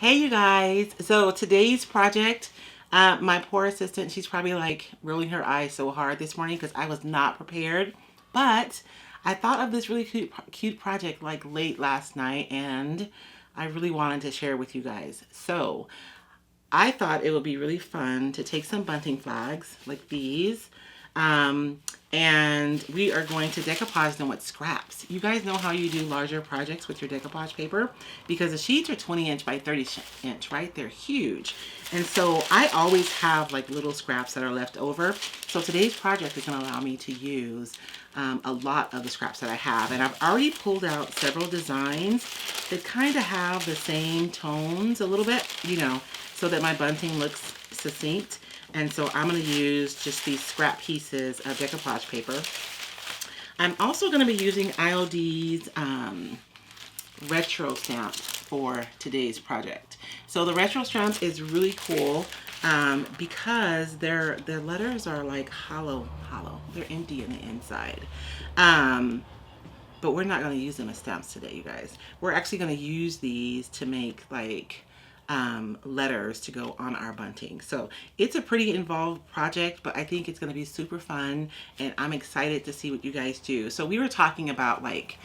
Hey you guys, so today's project, my poor assistant, she's probably like rolling her eyes so hard this morning because I was not prepared. But I thought of this really cute project like late last night, and I really wanted to share with you guys. So I thought it would be really fun to take some bunting flags like these, um, and we are going to decoupage them with scraps. You guys know how you do larger projects with your decoupage paper because the sheets are 20 inch by 30 inch, right? They're huge. And so I always have like little scraps that are left over. So today's project is going to allow me to use a lot of the scraps that I have. And I've already pulled out several designs that kind of have the same tones a little bit, you know, so that my bunting looks succinct. And so I'm going to use just these scrap pieces of decoupage paper. I'm also going to be using ILD's retro stamp for today's project. So the retro stamp is really cool because their letters are like hollow. They're empty on the inside. But we're not going to use them as stamps today, you guys. We're actually going to use these to make like letters to go on our bunting. So it's a pretty involved project, but I think it's going to be super fun, and I'm excited to see what you guys do. So we were talking about like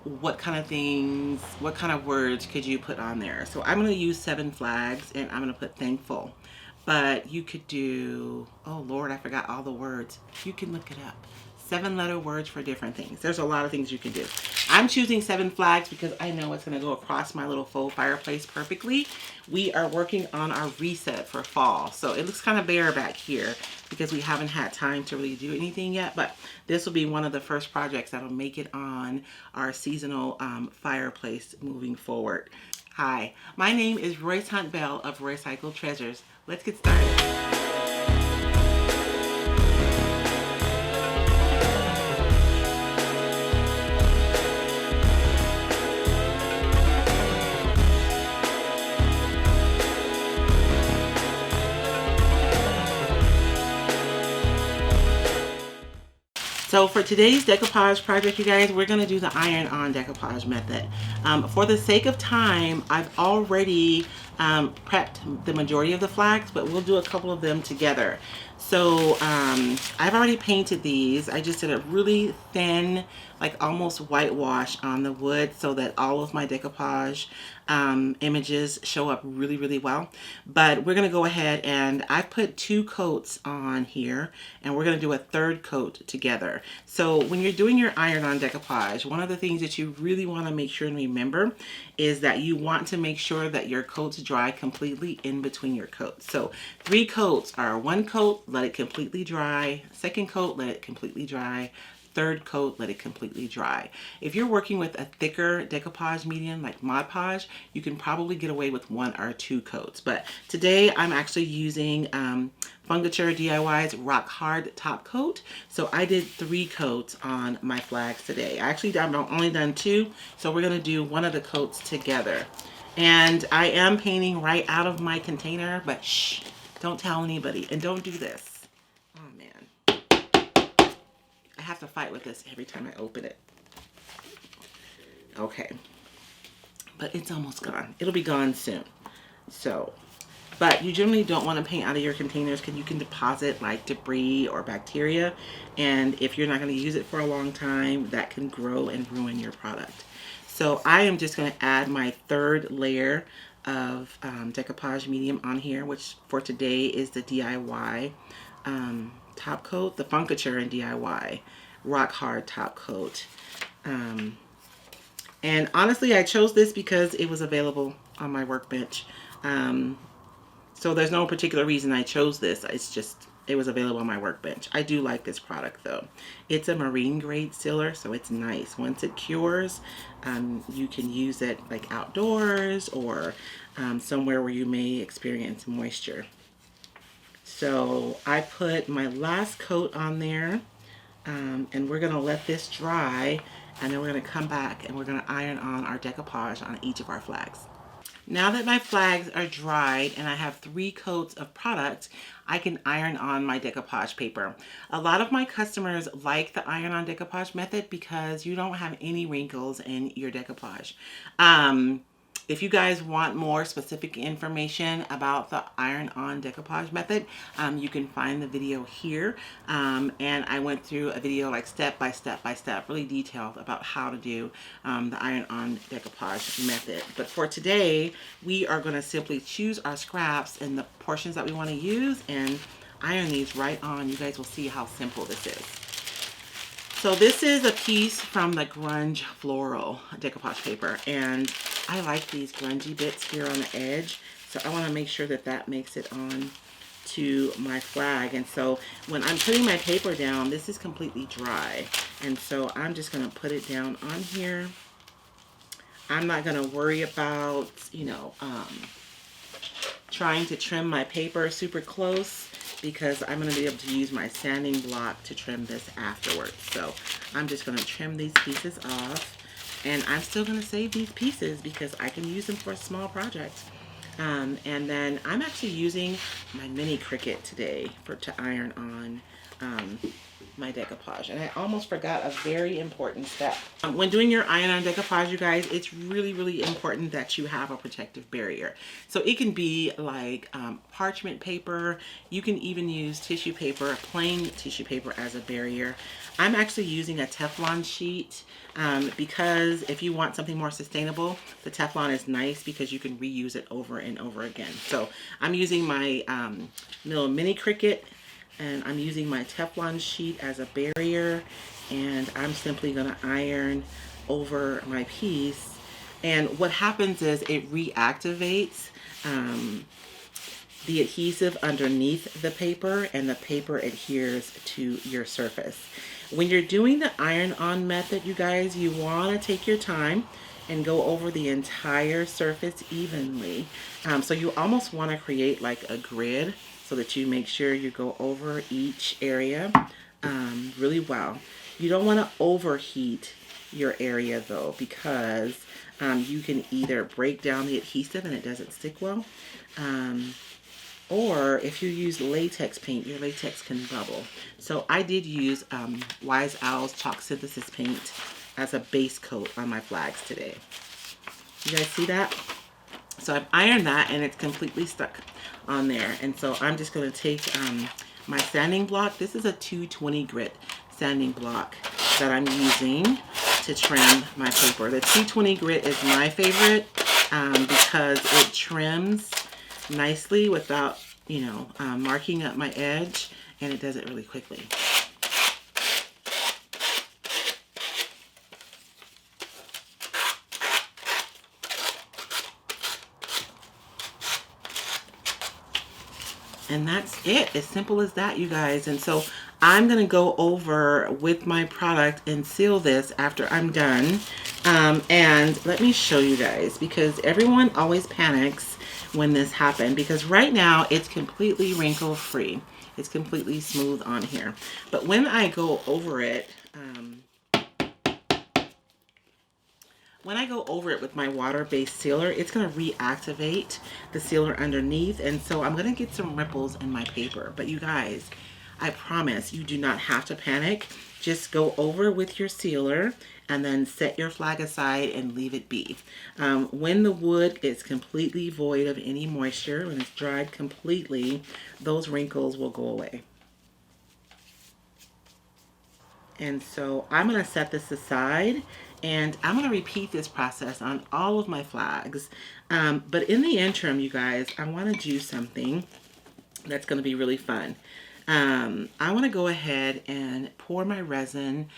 what kind of things, what kind of words could you put on there. So I'm going to use 7 flags, and I'm going to put thankful. But you could do, oh Lord, I forgot all the words. You can look it up. 7-letter words for different things. There's a lot of things you can do. I'm choosing 7 flags because I know it's going to go across my little faux fireplace perfectly. We are working on our reset for fall. So it looks kind of bare back here because we haven't had time to really do anything yet. But this will be one of the first projects that'll make it on our seasonal fireplace moving forward. Hi, my name is Royce Hunt Bell of Roycycled Treasures. Let's get started. So for today's decoupage project, you guys, we're going to do the iron-on decoupage method. For the sake of time, I've already prepped the majority of the flags, but we'll do a couple of them together. So I've already painted these. I just did a really thin, like almost whitewash on the wood so that all of my decoupage images show up really, really well. But we're going to go ahead, and I put 2 coats on here, and we're going to do a 3rd coat together. So when you're doing your iron-on decoupage, one of the things that you really want to make sure and remember is that you want to make sure that your coats dry completely in between your coats. So 3 coats are 1 coat, let it completely dry, 2nd coat, let it completely dry, 3rd coat, let it completely dry. If you're working with a thicker decoupage medium like Mod Podge, you can probably get away with 1 or 2 coats. But today I'm actually using Fungature DIY's Rock Hard Top Coat. So I did 3 coats on my flags today. I've only done 2, so we're going to do one of the coats together. And I am painting right out of my container, but shh, don't tell anybody, and don't do this. Oh man. I have to fight with this every time I open it. Okay. But it's almost gone. It'll be gone soon. So, but you generally don't want to paint out of your containers because you can deposit like debris or bacteria. And if you're not going to use it for a long time, that can grow and ruin your product. So I am just going to add my 3rd layer of decoupage medium on here, which for today is the DIY top coat, the Fungature and DIY Rock Hard Top Coat. And honestly, I chose this because it was available on my workbench. So there's no particular reason I chose this. It's just, it was available on my workbench. I do like this product though. It's a marine grade sealer, so it's nice. Once it cures, you can use it like outdoors or somewhere where you may experience moisture. So I put my last coat on there, and we're gonna let this dry, and then we're gonna come back and we're gonna iron on our decoupage on each of our flags. Now that my flags are dried and I have 3 coats of product, I can iron on my decoupage paper. A lot of my customers like the iron on decoupage method because you don't have any wrinkles in your decoupage. If you guys want more specific information about the iron-on decoupage method, you can find the video here. And I went through a video like step by step by step, really detailed about how to do the iron-on decoupage method. But for today, we are going to simply choose our scraps and the portions that we want to use and iron these right on. You guys will see how simple this is. So this is a piece from the grunge floral decoupage paper, and I like these grungy bits here on the edge, so I want to make sure that that makes it on to my flag. And so when I'm putting my paper down, this is completely dry, and so I'm just going to put it down on here. I'm not going to worry about, you know, trying to trim my paper super close, because I'm going to be able to use my sanding block to trim this afterwards. So I'm just going to trim these pieces off, and I'm still going to save these pieces because I can use them for a small project. And then I'm actually using my mini Cricut today to iron on my decoupage. And I almost forgot a very important step. When doing your iron-on decoupage, you guys, it's really, really important that you have a protective barrier. So it can be like parchment paper. You can even use tissue paper, plain tissue paper as a barrier. I'm actually using a Teflon sheet because if you want something more sustainable, the Teflon is nice because you can reuse it over and over again. So I'm using my little mini Cricut, and I'm using my Teflon sheet as a barrier, and I'm simply going to iron over my piece. And what happens is it reactivates the adhesive underneath the paper, and the paper adheres to your surface. When you're doing the iron-on method, you guys, you want to take your time and go over the entire surface evenly. So you almost want to create like a grid, so that you make sure you go over each area really well. You don't want to overheat your area though, because you can either break down the adhesive and it doesn't stick well, or if you use latex paint, your latex can bubble. So I did use Wise Owl's Chalk Synthesis paint as a base coat on my flags today. You guys see that? So I've ironed that and it's completely stuck on there. And so I'm just going to take my sanding block. This is a 220 grit sanding block that I'm using to trim my paper. The 220 grit is my favorite because it trims nicely without, you know, marking up my edge, and it does it really quickly. And that's it, as simple as that, you guys. And so I'm gonna go over with my product and seal this after I'm done. And let me show you guys, because everyone always panics when this happens, because right now it's completely wrinkle free. It's completely smooth on here. But when I go over it, with my water-based sealer, it's going to reactivate the sealer underneath, and so I'm going to get some ripples in my paper. But you guys, I promise you do not have to panic. Just go over with your sealer and then set your flag aside and leave it be. When the wood is completely void of any moisture, when it's dried completely, those wrinkles will go away. And so I'm going to set this aside, and I'm going to repeat this process on all of my flags. But in the interim, you guys, I want to do something that's going to be really fun. I want to go ahead and pour my resin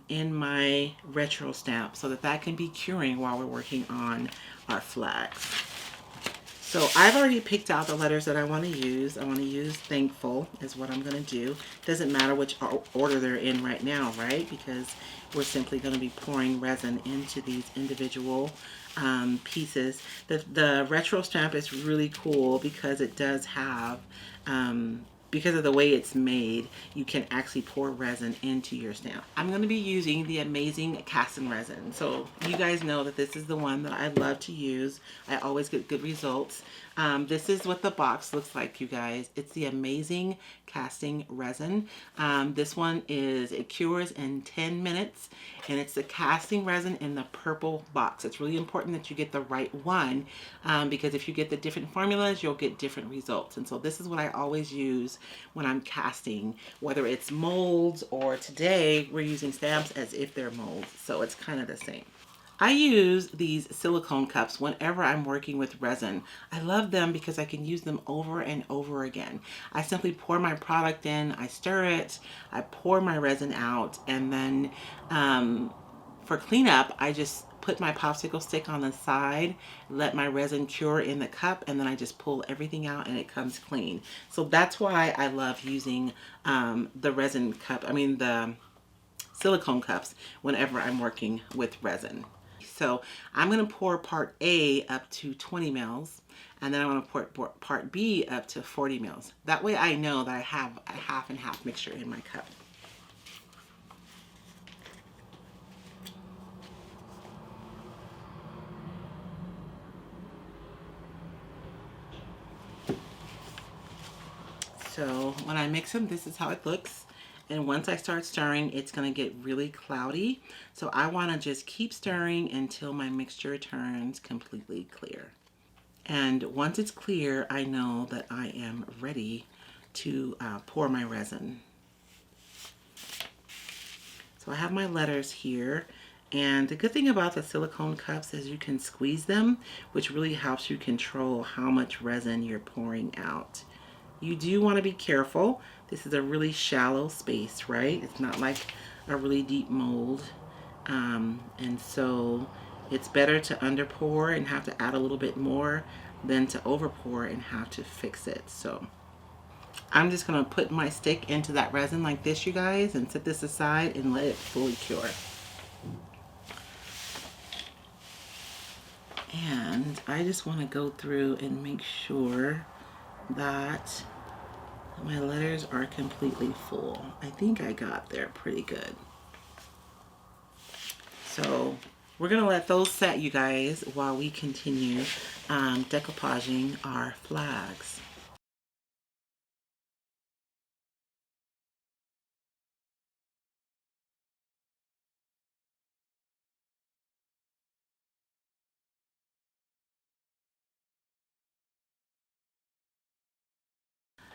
in my retro stamp so that that can be curing while we're working on our flags. So I've already picked out the letters that I want to use. I want to use thankful is what I'm going to do. Doesn't matter which order they're in right now, right? Because we're simply going to be pouring resin into these individual pieces. The retro stamp is really cool because it does have because of the way it's made, you can actually pour resin into your stamp. I'm going to be using the amazing casting resin. So you guys know that this is the one that I love to use. I always get good results. This is what the box looks like, you guys. It's the amazing casting resin. This one it cures in 10 minutes, and it's the casting resin in the purple box. It's really important that you get the right one, because if you get the different formulas, you'll get different results. And so this is what I always use when I'm casting, whether it's molds, or today we're using stamps as if they're molds. So it's kind of the same. I use these silicone cups whenever I'm working with resin. I love them because I can use them over and over again. I simply pour my product in, I stir it, I pour my resin out, and then for cleanup, I just put my popsicle stick on the side, let my resin cure in the cup, and then I just pull everything out and it comes clean. So that's why I love using the resin cup, the silicone cups whenever I'm working with resin. So I'm going to pour part A up to 20 mils, and then I'm going to pour part B up to 40 mils. That way I know that I have a half and half mixture in my cup. So when I mix them, this is how it looks. And once I start stirring, it's going to get really cloudy. So I want to just keep stirring until my mixture turns completely clear. And once it's clear, I know that I am ready to pour my resin. So I have my letters here. And the good thing about the silicone cups is you can squeeze them, which really helps you control how much resin you're pouring out. You do want to be careful. This is a really shallow space, right? It's not like a really deep mold. And so it's better to underpour and have to add a little bit more than to overpour and have to fix it. So I'm just going to put my stick into that resin like this, you guys, and set this aside and let it fully cure. And I just want to go through and make sure that my letters are completely full. I think I got there pretty good. So we're going to let those set, you guys, while we continue decoupaging our flags.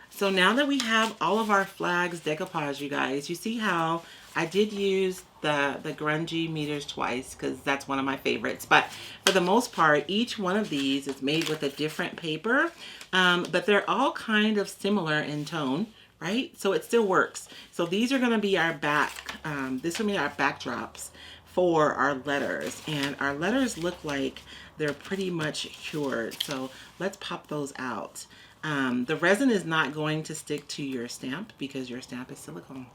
So now that we have all of our flags decoupaged, you guys, you see how I did use the grungy meters twice because that's one of my favorites. But for the most part, each one of these is made with a different paper, but they're all kind of similar in tone, right? So it still works. So these are going to be our this will be our backdrops for our letters. And our letters look like they're pretty much cured. So let's pop those out. The resin is not going to stick to your stamp because your stamp is silicone.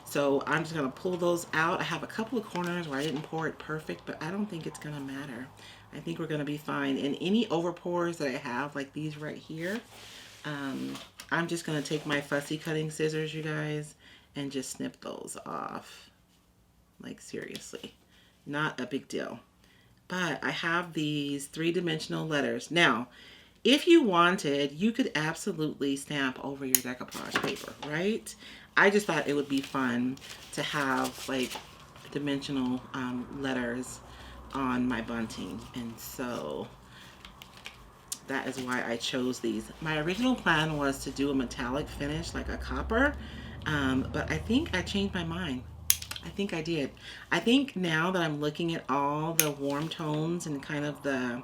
So I'm just going to pull those out. I have a couple of corners where I didn't pour it perfect, but I don't think it's going to matter. I think we're going to be fine. And any over pours that I have, like these right here, I'm just going to take my fussy cutting scissors, you guys, and just snip those off. Like seriously, not a big deal. But I have these 3-dimensional letters. Now, if you wanted, you could absolutely stamp over your decoupage paper, right? I just thought it would be fun to have like dimensional letters on my bunting. And so that is why I chose these. My original plan was to do a metallic finish like a copper, but I think I changed my mind. I think I did. I think now that I'm looking at all the warm tones and kind of the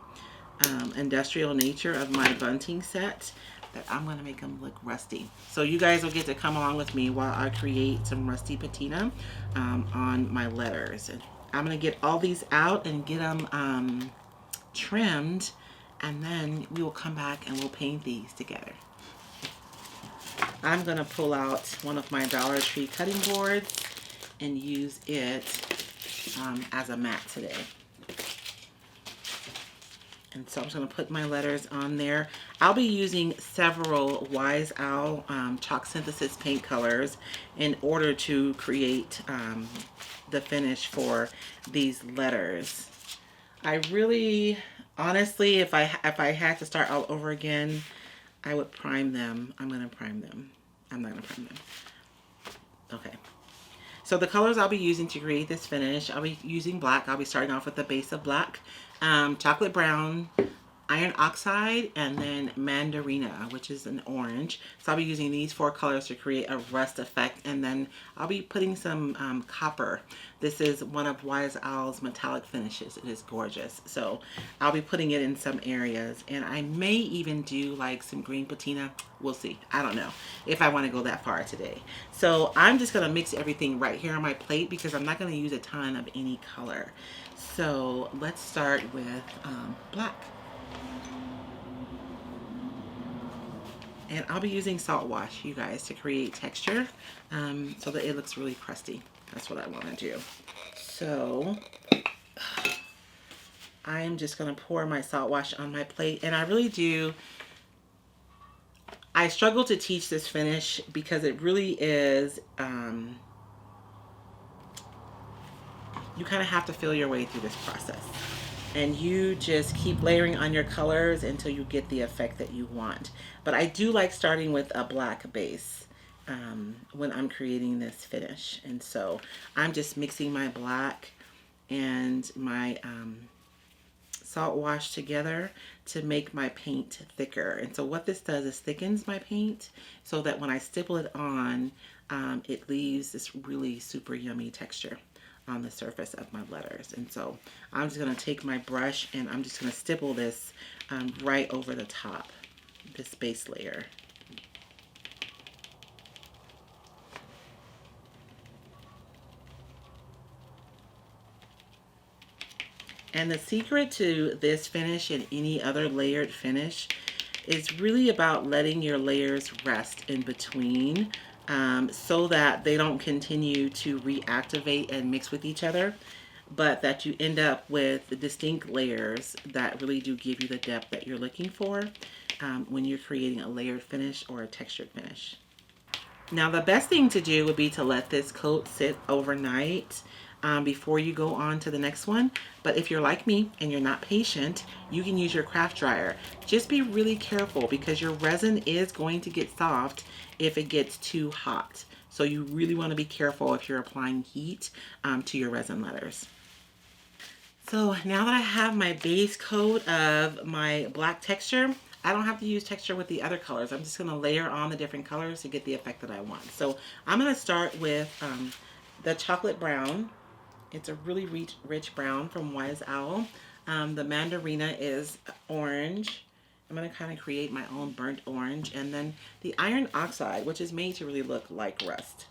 industrial nature of my bunting set, that I'm going to make them look rusty. So you guys will get to come along with me while I create some rusty patina on my letters. And I'm going to get all these out and get them trimmed, and then we will come back and we'll paint these together. I'm going to pull out one of my Dollar Tree cutting boards and use it as a mat today. And so I'm just going to put my letters on there. I'll be using several Wise Owl chalk synthesis paint colors in order to create the finish for these letters. I really, honestly, if I had to start all over again, I would prime them. I'm going to prime them. I'm not going to prime them. Okay. So the colors I'll be using to create this finish, I'll be using black. I'll be starting off with the base of black, chocolate brown, iron oxide, and then mandarina, which is an orange. So I'll be using these 4 colors to create a rust effect, and then I'll be putting some copper. This is one of Wise Owl's metallic finishes. It is gorgeous. So I'll be putting it in some areas, and I may even do like some green patina. We'll see. I don't know if I want to go that far today. So I'm just going to mix everything right here on my plate because I'm not going to use a ton of any color. So let's start with black. And I'll be using salt wash, you guys, to create texture so that it looks really crusty. That's what I want to do. So I'm just going to pour my salt wash on my plate. And I really do, I struggle to teach this finish because it really is, you kind of have to feel your way through this process. And you just keep layering on your colors until you get the effect that you want. But I do like starting with a black base when I'm creating this finish. And so I'm just mixing my black and my salt wash together to make my paint thicker. And so what this does is thickens my paint so that when I stipple it on, it leaves this really super yummy texture on the surface of my letters. And so I'm just going to take my brush and I'm just going to stipple this right over the top, this base layer. And the secret to this finish and any other layered finish is really about letting your layers rest in between so that they don't continue to reactivate and mix with each other, but that you end up with distinct layers that really do give you the depth that you're looking for when you're creating a layered finish or a textured finish. Now the best thing to do would be to let this coat sit overnight before you go on to the next one. But if you're like me and you're not patient, you can use your craft dryer. Just be really careful because your resin is going to get soft if it gets too hot. So you really want to be careful if you're applying heat to your resin letters. So now that I have my base coat of my black texture, I don't have to use texture with the other colors. I'm just going to layer on the different colors to get the effect that I want. So I'm going to start with the chocolate brown. It's a really rich brown from Wise Owl. The mandarina is orange. I'm going to kind of create my own burnt orange. And then the iron oxide, which is made to really look like rust.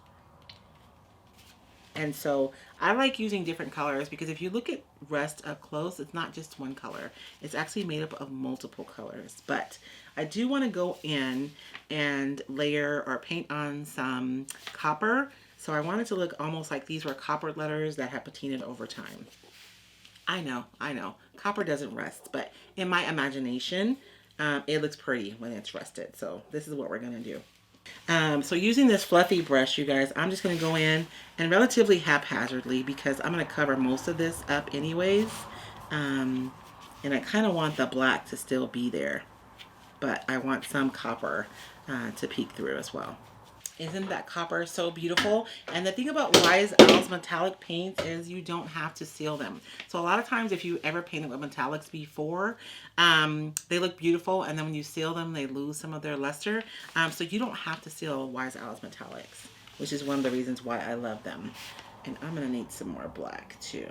And so I like using different colors because if you look at rust up close, it's not just one color. It's actually made up of multiple colors. But I do want to go in and layer or paint on some copper. So I want it to look almost like these were copper letters that have patinaed over time. I know. Copper doesn't rust, but in my imagination, it looks pretty when it's rusted. So this is what we're going to do. So using this fluffy brush, you guys, I'm just going to go in and relatively haphazardly because I'm going to cover most of this up anyways. And I kind of want the black to still be there, but I want some copper to peek through as well. Isn't that copper so beautiful? And the thing about Wise Owl's metallic paints is you don't have to seal them. So a lot of times if you ever painted with metallics before, they look beautiful, and then when you seal them, they lose some of their luster. So you don't have to seal Wise Owl's metallics, which is one of the reasons why I love them. And I'm gonna need some more black too.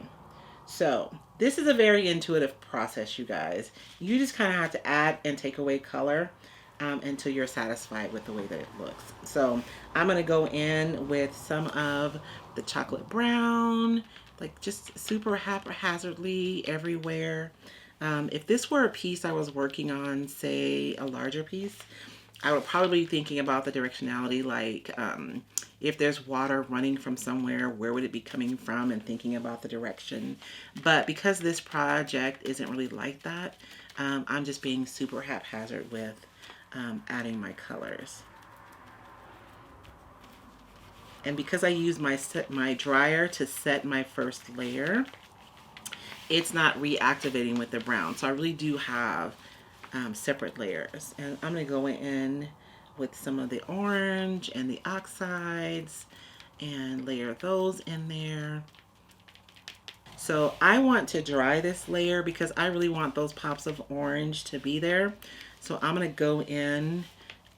So this is a very intuitive process, you guys. You just kind of have to add and take away color until you're satisfied with the way that it looks. So I'm going to go in with some of the chocolate brown, like just super haphazardly everywhere. If this were a piece I was working on, say a larger piece, I would probably be thinking about the directionality, like if there's water running from somewhere, where would it be coming from, and thinking about the direction. But because this project isn't really like that, I'm just being super haphazard with adding my colors. And because I use my dryer to set my first layer, it's not reactivating with the brown. So I really do have separate layers. And I'm going to go in with some of the orange and the oxides and layer those in there. So I want to dry this layer because I really want those pops of orange to be there. So I'm going to go in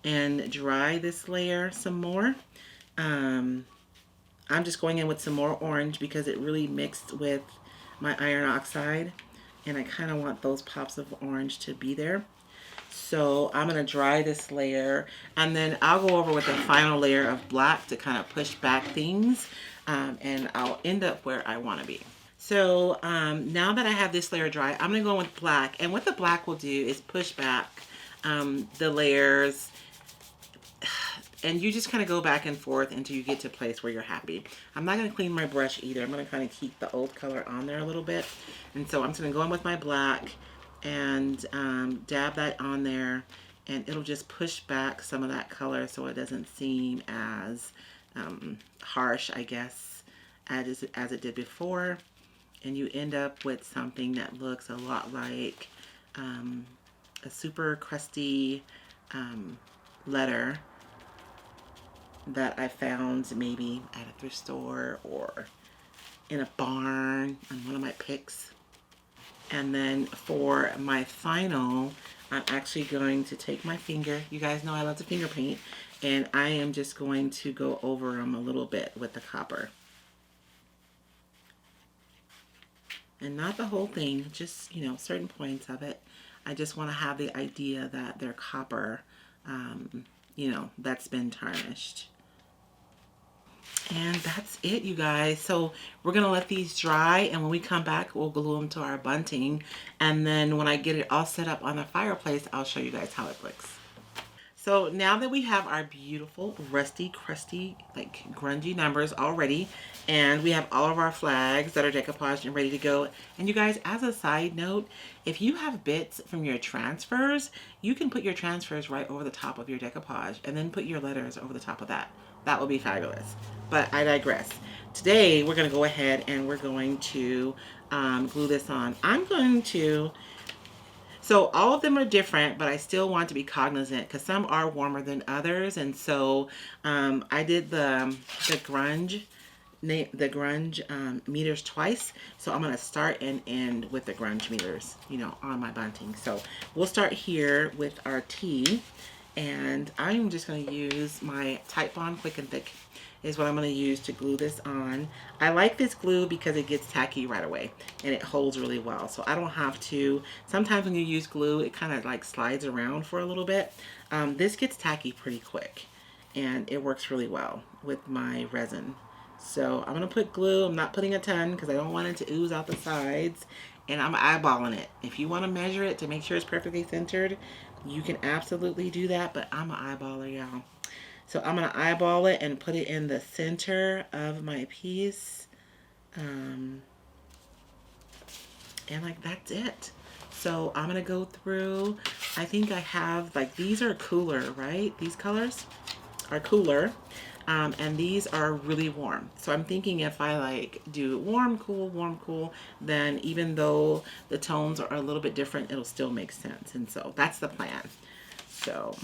and dry this layer some more. I'm just going in with some more orange because it really mixed with my iron oxide, and I kind of want those pops of orange to be there. So I'm going to dry this layer, and then I'll go over with the final layer of black to kind of push back things, and I'll end up where I want to be. So now that I have this layer dry, I'm going to go in with black, and what the black will do is push back the layers, and you just kind of go back and forth until you get to a place where you're happy. I'm not going to clean my brush either. I'm going to kind of keep the old color on there a little bit. And so I'm just going to go in with my black and dab that on there. And it'll just push back some of that color so it doesn't seem as harsh, I guess, as it did before. And you end up with something that looks a lot like a super crusty letter that I found maybe at a thrift store or in a barn on one of my picks. And then for my final, I'm actually going to take my finger. You guys know I love to finger paint, and I am just going to go over them a little bit with the copper. And not the whole thing, just, you know, certain points of it. I just want to have the idea that they're copper, you know, that's been tarnished. And that's it, you guys. So we're going to let these dry, and when we come back, we'll glue them to our bunting. And then when I get it all set up on the fireplace, I'll show you guys how it looks. So now that we have our beautiful, rusty, crusty, like grungy numbers already, and we have all of our flags that are decoupaged and ready to go. And you guys, as a side note, if you have bits from your transfers, you can put your transfers right over the top of your decoupage and then put your letters over the top of that. That would be fabulous. But I digress. Today, we're going to go ahead and we're going to glue this on. I'm going to... So all of them are different, but I still want to be cognizant because some are warmer than others. And so I did the grunge meters twice. So I'm going to start and end with the grunge meters, you know, on my bunting. So we'll start here with our T, and I'm just going to use my Titebond Quick and Thick is what I'm going to use to glue this on. I like this glue because it gets tacky right away and it holds really well. So I don't have to, sometimes when you use glue, it kind of like slides around for a little bit. This gets tacky pretty quick and it works really well with my resin. So I'm going to put glue. I'm not putting a ton because I don't want it to ooze out the sides, and I'm eyeballing it. If you want to measure it to make sure it's perfectly centered, you can absolutely do that, but I'm an eyeballer, y'all. So I'm going to eyeball it and put it in the center of my piece. And like, that's it. So I'm going to go through, I think I have, like, these are cooler, right? These colors are cooler. And these are really warm. So I'm thinking if I like do warm, cool, then even though the tones are a little bit different, it'll still make sense. And so that's the plan. So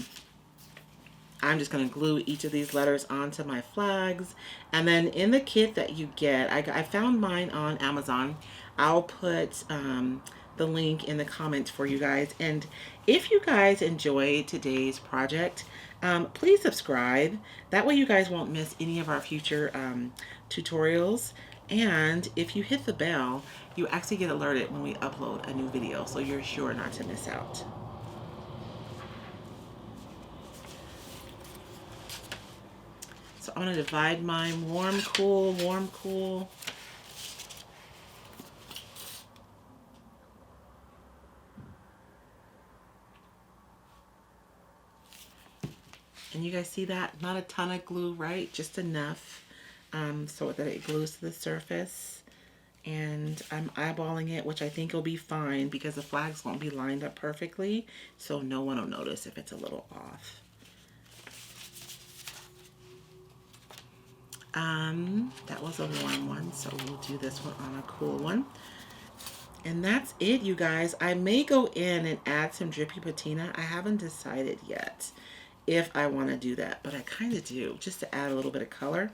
I'm just going to glue each of these letters onto my flags. And then in the kit that you get, I found mine on Amazon. I'll put the link in the comments for you guys. And if you guys enjoyed today's project, please subscribe. That way you guys won't miss any of our future tutorials. And if you hit the bell, you actually get alerted when we upload a new video. So you're sure not to miss out. So I'm going to divide mine warm, cool, warm, cool. And you guys see that? Not a ton of glue, right? Just enough so that it glues to the surface. And I'm eyeballing it, which I think will be fine because the flags won't be lined up perfectly, so no one will notice if it's a little off. That was a warm one, so we'll do this one on a cool one. And that's it, you guys. I may go in and add some drippy patina. I haven't decided yet if I want to do that, but I kind of do, just to add a little bit of color.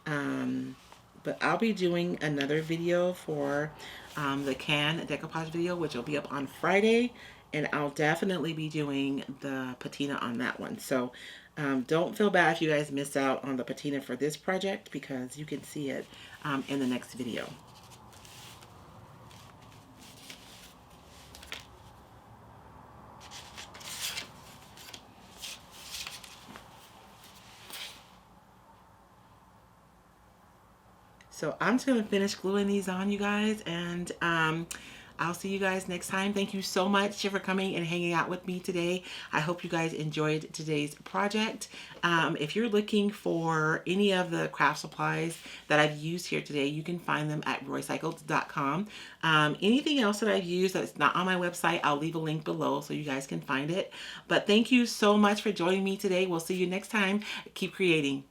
But I'll be doing another video for the can decoupage video, which will be up on Friday, and I'll definitely be doing the patina on that one. So don't feel bad if you guys miss out on the patina for this project, because you can see it in the next video. So I'm just going to finish gluing these on, you guys, and I'll see you guys next time. Thank you so much for coming and hanging out with me today. I hope you guys enjoyed today's project. If you're looking for any of the craft supplies that I've used here today, you can find them at roycycled.com. Anything else that I've used that's not on my website, I'll leave a link below so you guys can find it. But thank you so much for joining me today. We'll see you next time. Keep creating.